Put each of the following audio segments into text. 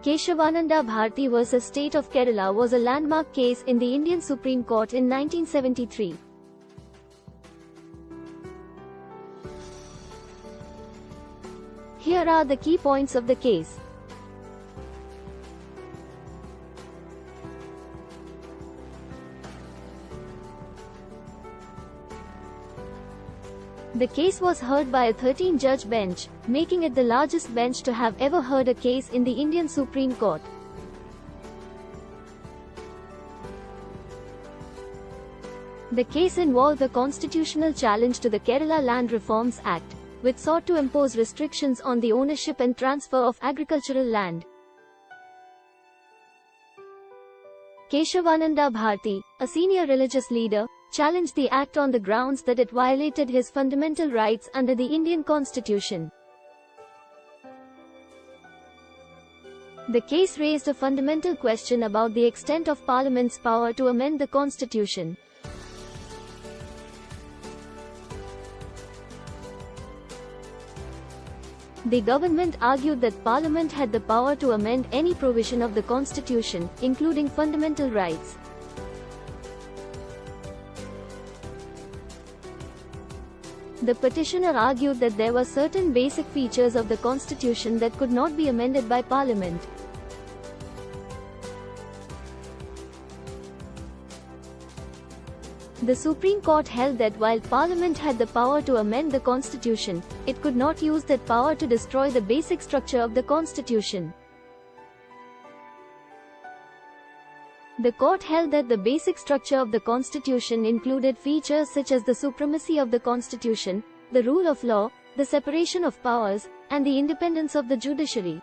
Keshavananda Bharati vs. State of Kerala was a landmark case in the Indian Supreme Court in 1973. Here are the key points of the case. The case was heard by a 13-judge bench, making it the largest bench to have ever heard a case in the Indian Supreme Court. The case involved a constitutional challenge to the Kerala Land Reforms Act, which sought to impose restrictions on the ownership and transfer of agricultural land. Keshavananda Bharati, a senior religious leader, challenged the act on the grounds that it violated his fundamental rights under the Indian Constitution. The case raised a fundamental question about the extent of Parliament's power to amend the Constitution. The government argued that Parliament had the power to amend any provision of the Constitution, including fundamental rights. The petitioner argued that there were certain basic features of the Constitution that could not be amended by Parliament. The Supreme Court held that while Parliament had the power to amend the Constitution, it could not use that power to destroy the basic structure of the Constitution. The court held that the basic structure of the Constitution included features such as the supremacy of the Constitution, the rule of law, the separation of powers, and the independence of the judiciary.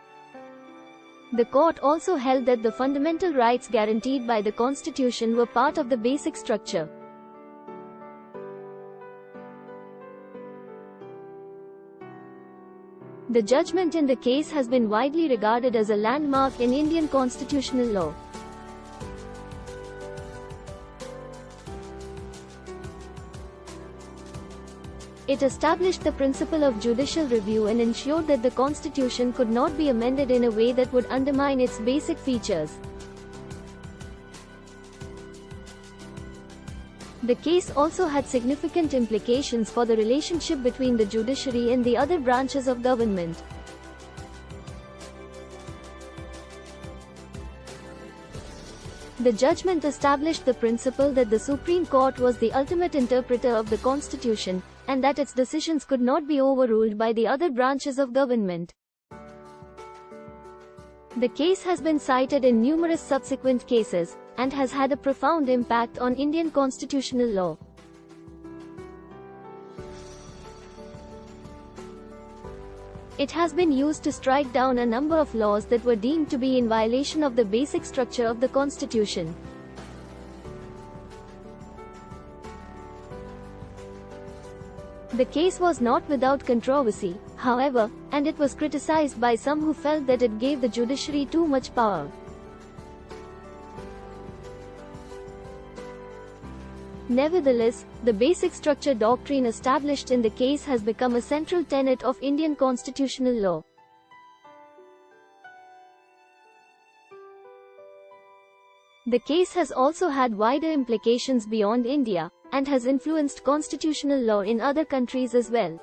The court also held that the fundamental rights guaranteed by the Constitution were part of the basic structure. The judgment in the case has been widely regarded as a landmark in Indian constitutional law. It established the principle of judicial review and ensured that the Constitution could not be amended in a way that would undermine its basic features. The case also had significant implications for the relationship between the judiciary and the other branches of government. The judgment established the principle that the Supreme Court was the ultimate interpreter of the Constitution, and that its decisions could not be overruled by the other branches of government. The case has been cited in numerous subsequent cases, and has had a profound impact on Indian constitutional law. It has been used to strike down a number of laws that were deemed to be in violation of the basic structure of the Constitution. The case was not without controversy, however, and it was criticized by some who felt that it gave the judiciary too much power. Nevertheless, the basic structure doctrine established in the case has become a central tenet of Indian constitutional law. The case has also had wider implications beyond India, and has influenced constitutional law in other countries as well.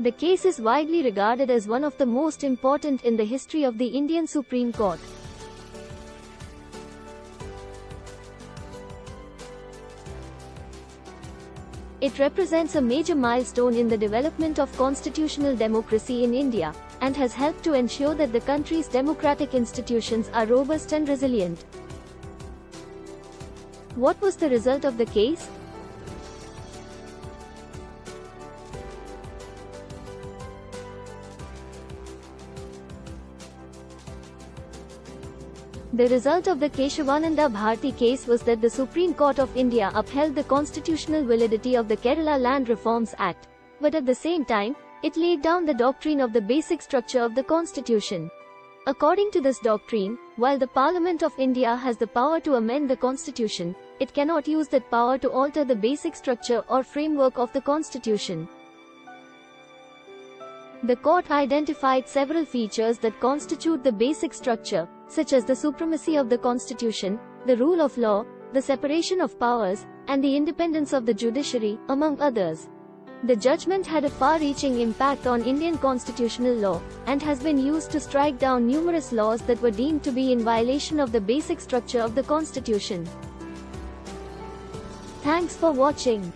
The case is widely regarded as one of the most important in the history of the Indian Supreme Court. It represents a major milestone in the development of constitutional democracy in India, and has helped to ensure that the country's democratic institutions are robust and resilient. What was the result of the case? The result of the Keshavananda Bharati case was that the Supreme Court of India upheld the constitutional validity of the Kerala Land Reforms Act, but at the same time, it laid down the doctrine of the basic structure of the Constitution. According to this doctrine, while the Parliament of India has the power to amend the Constitution, it cannot use that power to alter the basic structure or framework of the Constitution. The court identified several features that constitute the basic structure, such as the supremacy of the constitution, the rule of law, the separation of powers, and the independence of the judiciary, among others. The judgment had a far-reaching impact on Indian constitutional law, and has been used to strike down numerous laws that were deemed to be in violation of the basic structure of the constitution. Thanks for watching.